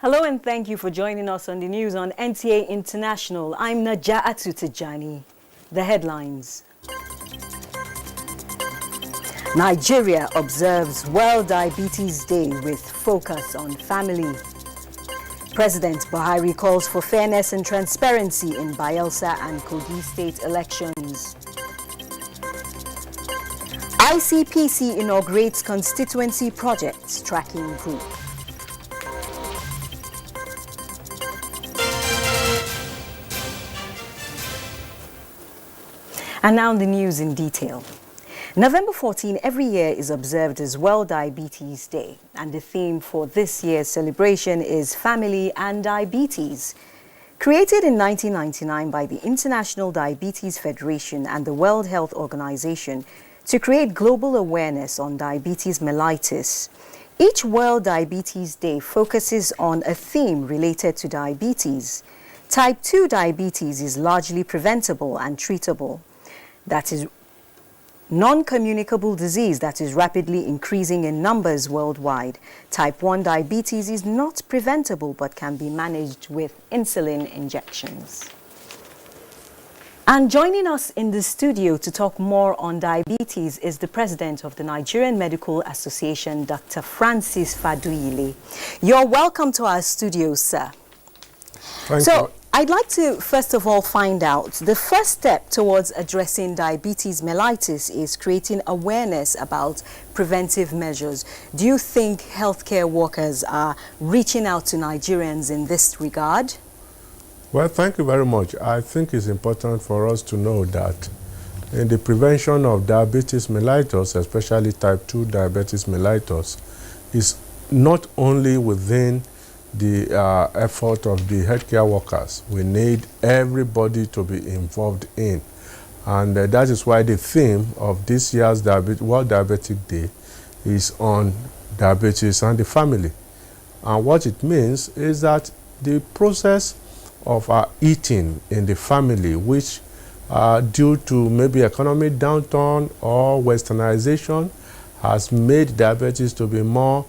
Hello and thank you for joining us on the news on NTA International. I'm Naja'atu Tijani. The headlines. Nigeria observes World Diabetes Day with focus on family. President Buhari calls for fairness and transparency in Bayelsa and Kogi state elections. ICPC inaugurates constituency projects tracking group. And now the news in detail. November 14 every year is observed as World Diabetes Day, and the theme for this year's celebration is Family and Diabetes. Created in 1999 by the International Diabetes Federation and the World Health Organization to create global awareness on diabetes mellitus, each World Diabetes Day focuses on a theme related to diabetes. Type 2 diabetes is largely preventable and treatable. That is non-communicable disease that is rapidly increasing in numbers worldwide. Type 1 diabetes is not preventable but can be managed with insulin injections. And joining us in the studio to talk more on diabetes is the president of the Nigerian Medical Association, Dr. Francis Faduyile. You're welcome to our studio, sir. Thank you. I'd like to first of all find out the first step towards addressing diabetes mellitus is creating awareness about preventive measures. Do you think healthcare workers are reaching out to Nigerians in this regard? Well, thank you very much. I think it's important for us to know that in the prevention of diabetes mellitus, especially type 2 diabetes mellitus, is not only within the effort of the healthcare workers. We need everybody to be involved in. And that is why the theme of this year's World Diabetic Day is on diabetes and the family. And what it means is that the process of eating in the family, which due to maybe economic downturn or westernization, has made diabetes to be more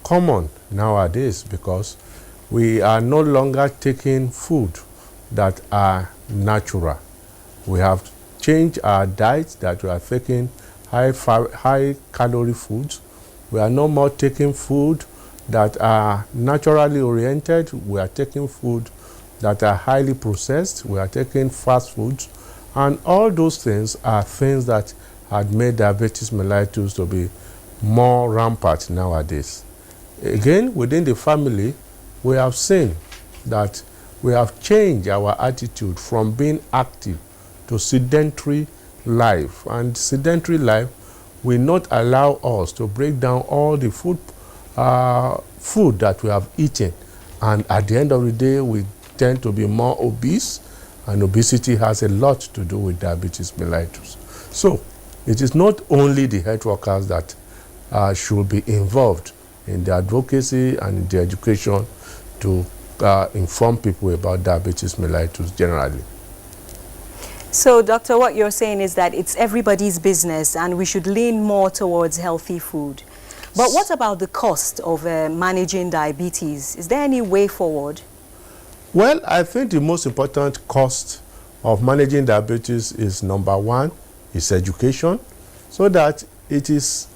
common nowadays, because we are no longer taking food that are natural. We have changed our diet, that we are taking high calorie foods. We are no more taking food that are naturally oriented. We are taking food that are highly processed. We are taking fast foods. And all those things are things that had made diabetes mellitus to be more rampant nowadays. Again, within the family, we have seen that we have changed our attitude from being active to sedentary life. And sedentary life will not allow us to break down all the food that we have eaten. And at the end of the day, we tend to be more obese, and obesity has a lot to do with diabetes mellitus. So it is not only the health workers that should be involved in the advocacy and in the education to inform people about diabetes mellitus generally. So, Doctor, what you're saying is that it's everybody's business and we should lean more towards healthy food. But what about the cost of managing diabetes? Is there any way forward? Well, I think the most important cost of managing diabetes is, number one, is education, so that it is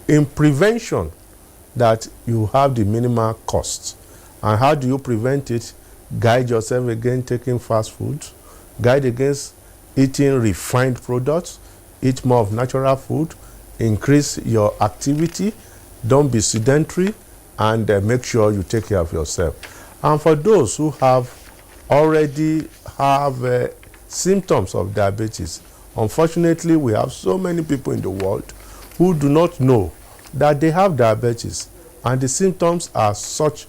in prevention that you have the minimal costs. And how do you prevent it? Guide yourself against taking fast foods, guide against eating refined products, eat more of natural food, increase your activity, don't be sedentary, and make sure you take care of yourself. And for those who already have symptoms of diabetes, unfortunately, we have so many people in the world who do not know that they have diabetes, and the symptoms are such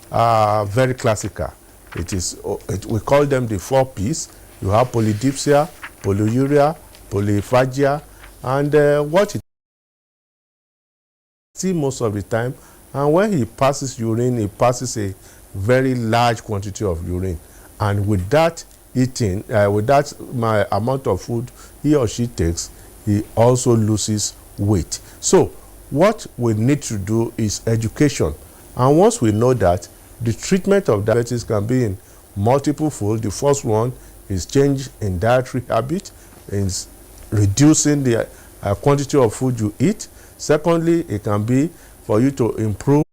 very classical. We call them the 4 Ps. You have polydipsia, polyuria, polyphagia, and what it see most of the time. And when he passes urine, he passes a very large quantity of urine, and with that eating, with that amount of food he or she takes, he also loses weight. So what we need to do is education, and once we know that, The treatment of diabetes can be in multiple folds. The first one is change in dietary habit, is reducing the quantity of food you eat. Secondly, it can be for you to improve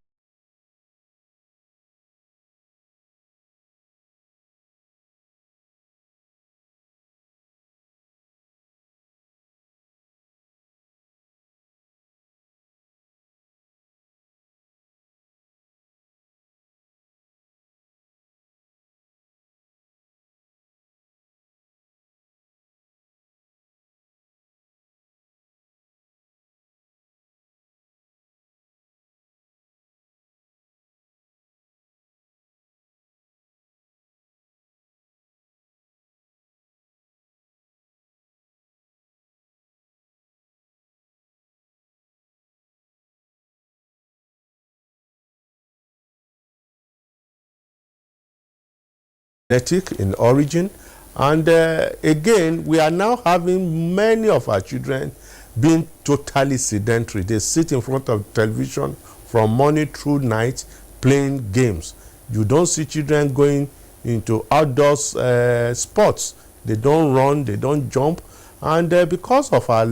genetic in origin, and again we are now having many of our children being totally sedentary. They sit in front of television from morning through night playing games. You don't see children going into outdoors sports. They don't run, they don't jump, and because of our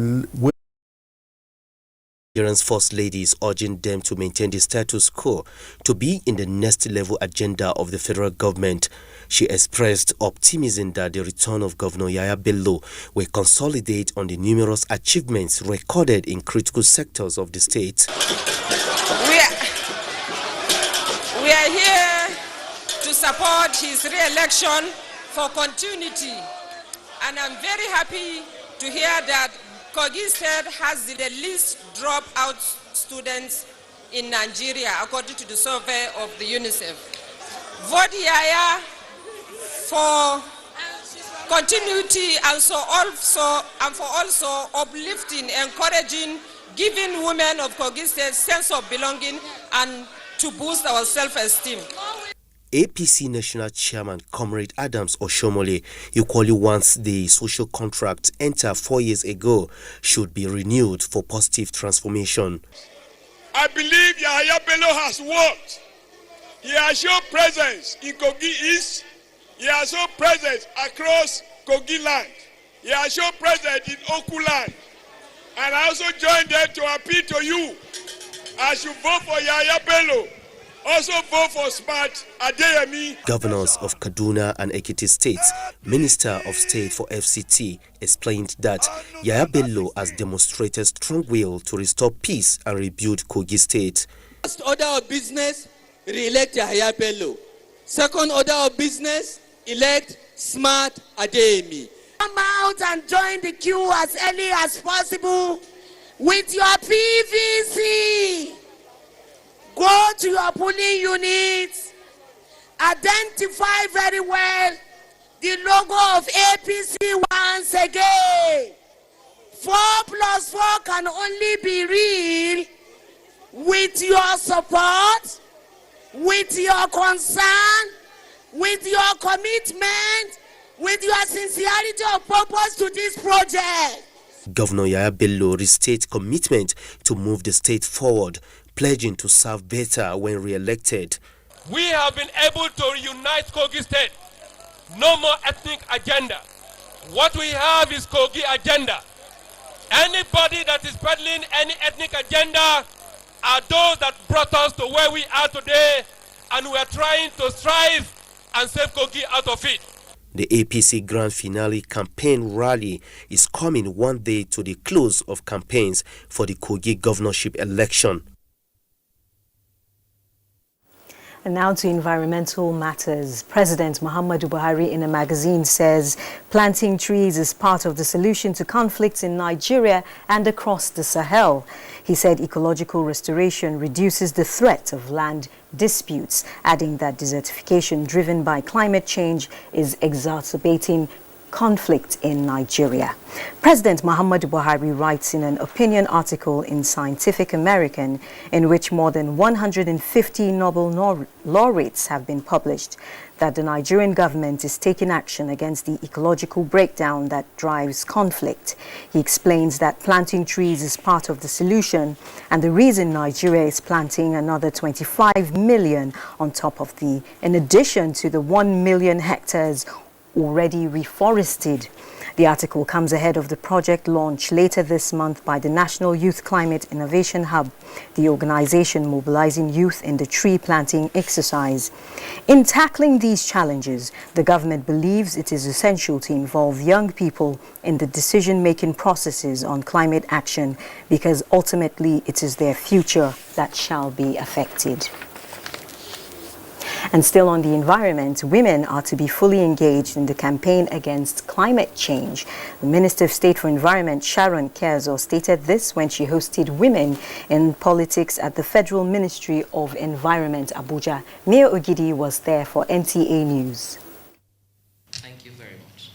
Nigeria's First Lady is urging them to maintain the status quo to be in the next level agenda of the federal government. She expressed optimism that the return of Governor Yahaya Bello will consolidate on the numerous achievements recorded in critical sectors of the state. We are here to support his re-election for continuity, and I'm very happy to hear that Kogi State has the least dropout students in Nigeria, according to the survey of the UNICEF. Vote Yaya for continuity and for also uplifting, encouraging, giving women of Kogi State sense of belonging and to boost our self-esteem. APC National Chairman Comrade Adams Oshomole equally wants the social contract entered 4 years ago should be renewed for positive transformation. I believe Yahaya Bello has worked. He has shown presence in Kogi East. He has shown presence across Kogi land. He has shown presence in Oku land. And I also join them to appeal to you as you vote for Yahaya Bello. Also vote for Smart Adeyemi. Governors of Kaduna and Ekiti states, Minister of State for FCT, explained that Yahaya Bello has demonstrated strong will to restore peace and rebuild Kogi State. First order of business, re-elect Yahaya Bello. Second order of business, elect Smart Adeyemi. Come out and join the queue as early as possible with your PVC. Go to your polling units, identify very well the logo of APC once again. 4 + 4 can only be real with your support, with your concern, with your commitment, with your sincerity of purpose to this project. Governor Yahaya Bello restates commitment to move the state forward, pledging to serve better when re-elected. We have been able to reunite Kogi State. No more ethnic agenda. What we have is Kogi agenda. Anybody that is peddling any ethnic agenda are those that brought us to where we are today, and we are trying to strive and save Kogi out of it. The APC Grand Finale campaign rally is coming one day to the close of campaigns for the Kogi governorship election. And now to environmental matters. President Muhammadu Buhari in a magazine says planting trees is part of the solution to conflicts in Nigeria and across the Sahel. He said ecological restoration reduces the threat of land disputes, adding that desertification driven by climate change is exacerbating conflict in Nigeria. President Muhammadu Buhari writes in an opinion article in Scientific American in which more than 150 Nobel laureates have been published that the Nigerian government is taking action against the ecological breakdown that drives conflict. He explains that planting trees is part of the solution and the reason Nigeria is planting another 25 million on top of in addition to the 1 million hectares already reforested. The article comes ahead of the project launch later this month by the National Youth Climate Innovation Hub, the organization mobilizing youth in the tree planting exercise. In tackling these challenges, the government believes it is essential to involve young people in the decision-making processes on climate action because ultimately it is their future that shall be affected. And still on the environment, women are to be fully engaged in the campaign against climate change. The Minister of State for Environment, Sharon Kezo, stated this when she hosted Women in Politics at the Federal Ministry of Environment, Abuja. Mayor Ogidi was there for NTA News. Thank you very much.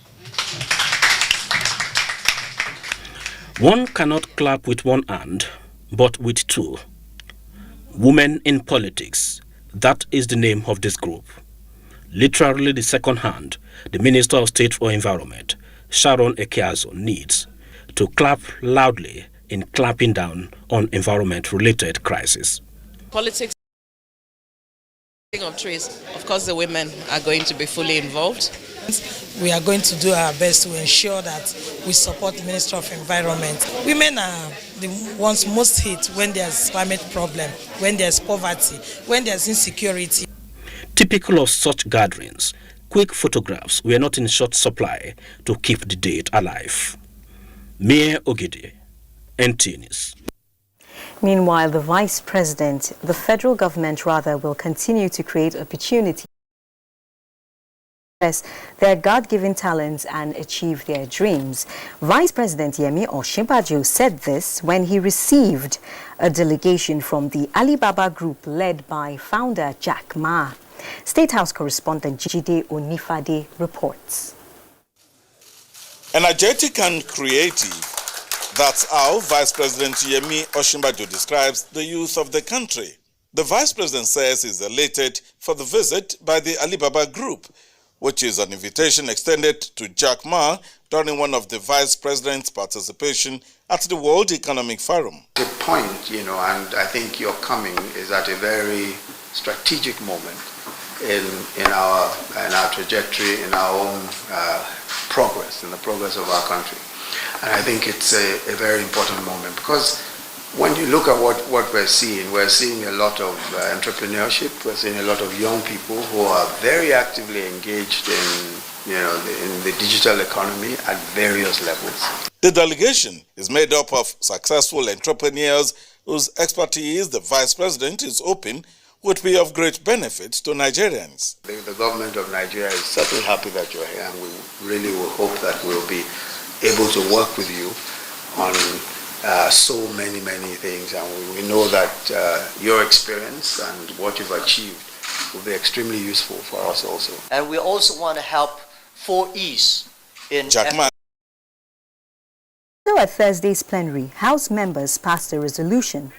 One cannot clap with one hand, but with two. Women in Politics. That is the name of this group. Literally the second hand, the Minister of State for Environment, Sharon Kezo, needs to clap loudly in clamping down on environment-related crises. Politics of trees, of course the women are going to be fully involved. We are going to do our best to ensure that we support the Minister of Environment. Women are the ones most hit when there's climate problem, when there's poverty, when there's insecurity. Typical of such gatherings, quick photographs were not in short supply to keep the date alive. Mayor Ogidi, NTA News. Meanwhile, the federal government will continue to create opportunity their God-given talents and achieve their dreams. Vice President Yemi Osinbajo said this when he received a delegation from the Alibaba Group led by founder Jack Ma. State House correspondent Jide Onifade reports. Energetic and creative, that's how Vice President Yemi Osinbajo describes the youth of the country. The Vice President says he's elated for the visit by the Alibaba Group, which is an invitation extended to Jack Ma during one of the Vice President's participation at the World Economic Forum. The point, and I think your coming is at a very strategic moment in our trajectory, in our own progress, in the progress of our country. And I think it's a very important moment because when you look at what we're seeing a lot of entrepreneurship, we're seeing a lot of young people who are very actively engaged in the digital economy at various levels. The delegation is made up of successful entrepreneurs whose expertise the Vice President is hoping would be of great benefit to Nigerians. The government of Nigeria is certainly happy that you're here, and we really will hope that we'll be able to work with you on so many things, and we know that your experience and what you've achieved will be extremely useful for us also. And we also want to help 4Es in Jack Ma. So at Thursday's plenary, House members passed a resolution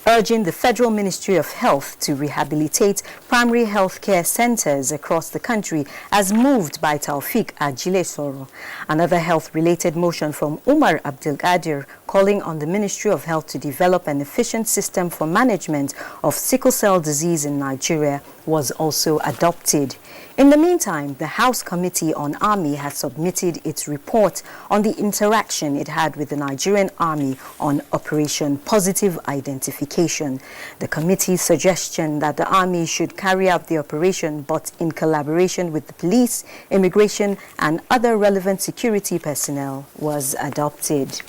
urging the Federal Ministry of Health to rehabilitate primary health care centers across the country as moved by Taufik Ajilesoro. Another health-related motion from Umar Abdelkadir calling on the Ministry of Health to develop an efficient system for management of sickle cell disease in Nigeria was also adopted. In the meantime, the House Committee on Army has submitted its report on the interaction it had with the Nigerian Army on Operation Positive Identification. The committee's suggestion that the Army should carry out the operation but in collaboration with the police, immigration and other relevant security personnel was adopted.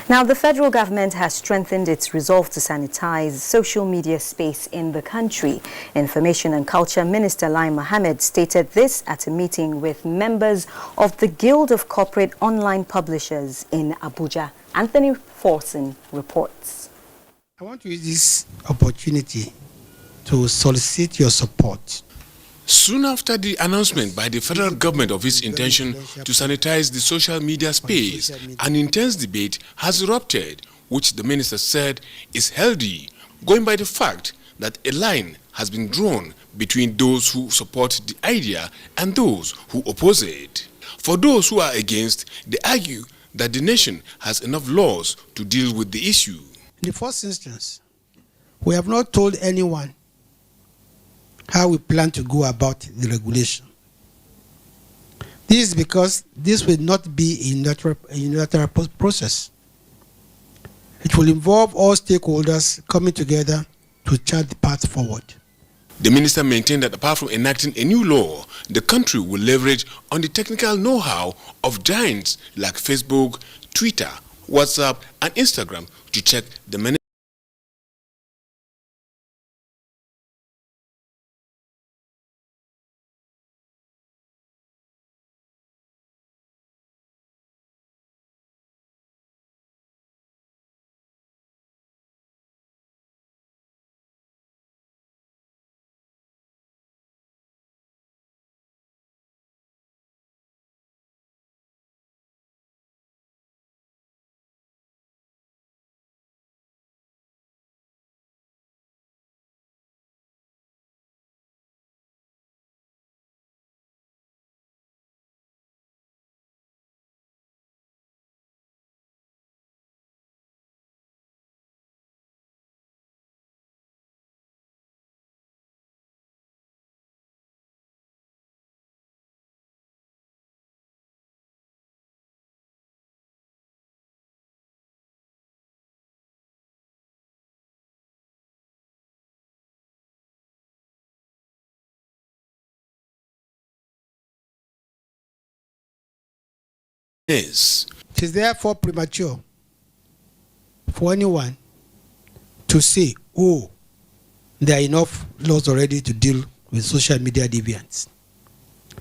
Now, the federal government has strengthened its resolve to sanitize social media space in the country. Information and Culture Minister Lai Mohammed stated this at a meeting with members of the Guild of Corporate Online Publishers in Abuja. Anthony Forson reports. I want to use this opportunity to solicit your support Soon after the announcement by the federal government of its intention to sanitize the social media space, an intense debate has erupted, which the minister said is healthy, going by the fact that a line has been drawn between those who support the idea and those who oppose it. For those who are against, they argue that the nation has enough laws to deal with the issue. In the first instance, we have not told anyone how we plan to go about the regulation. This is because this will not be a unilateral process. It will involve all stakeholders coming together to chart the path forward. The minister maintained that apart from enacting a new law, the country will leverage on the technical know-how of giants like Facebook, Twitter, WhatsApp, and Instagram to check the many is. It is therefore premature for anyone to say, oh, there are enough laws already to deal with social media deviants.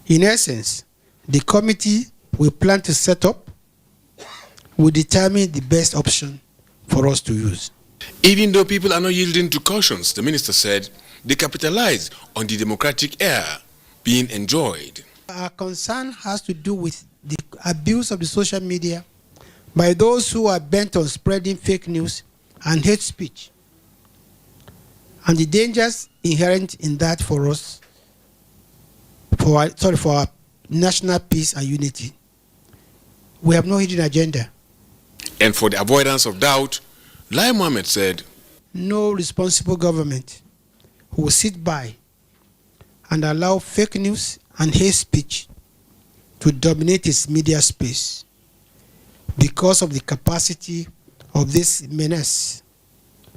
In essence, the committee we plan to set up will determine the best option for us to use. Even though people are not yielding to cautions, the minister said, they capitalize on the democratic air being enjoyed. Our concern has to do with the abuse of the social media by those who are bent on spreading fake news and hate speech, and the dangers inherent in that for us, for our national peace and unity. We have no hidden agenda. And for the avoidance of doubt, Lai Mohammed said, no responsible government will sit by and allow fake news and hate speech to dominate its media space because of the capacity of this menace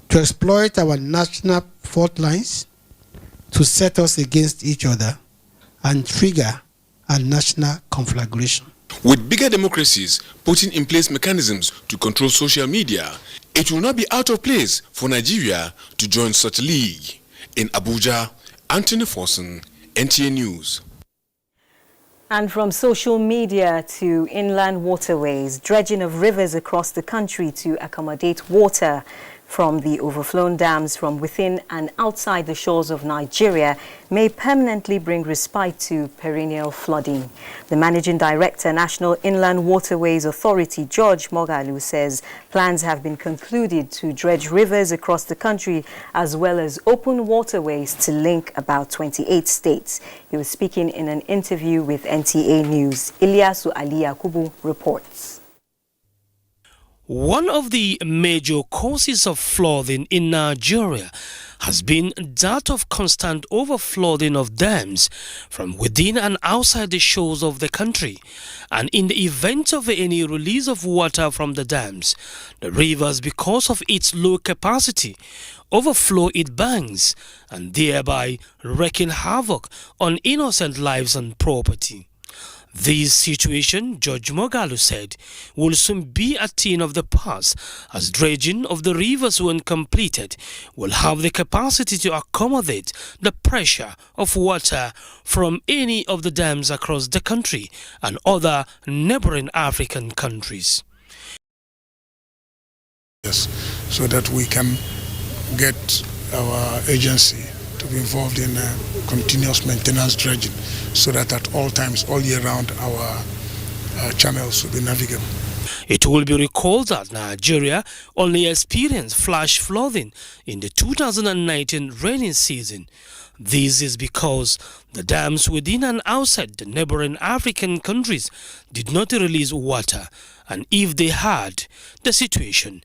to exploit our national fault lines, to set us against each other and trigger a national conflagration. With bigger democracies putting in place mechanisms to control social media, it will not be out of place for Nigeria to join such a league. In Abuja, Anthony Forson, NTA News. And from social media to inland waterways, dredging of rivers across the country to accommodate water from the overflown dams from within and outside the shores of Nigeria may permanently bring respite to perennial flooding. The Managing Director, National Inland Waterways Authority, George Mogalu, says plans have been concluded to dredge rivers across the country as well as open waterways to link about 28 states. He was speaking in an interview with NTA News. Ilyasu Ali Yakubu reports. One of the major causes of flooding in Nigeria has been that of constant overflowing of dams from within and outside the shores of the country. And in the event of any release of water from the dams, the rivers, because of its low capacity, overflow its banks and thereby wreaking havoc on innocent lives and property. This situation, George Mogalu said, will soon be a thing of the past, as dredging of the rivers when completed will have the capacity to accommodate the pressure of water from any of the dams across the country and other neighboring African countries. Yes, so that we can get our agency to be involved in continuous maintenance dredging so that at all times, all year round, our channels will be navigable. It will be recalled that Nigeria only experienced flash flooding in the 2019 rainy season. This is because the dams within and outside the neighboring African countries did not release water, and if they had, the situation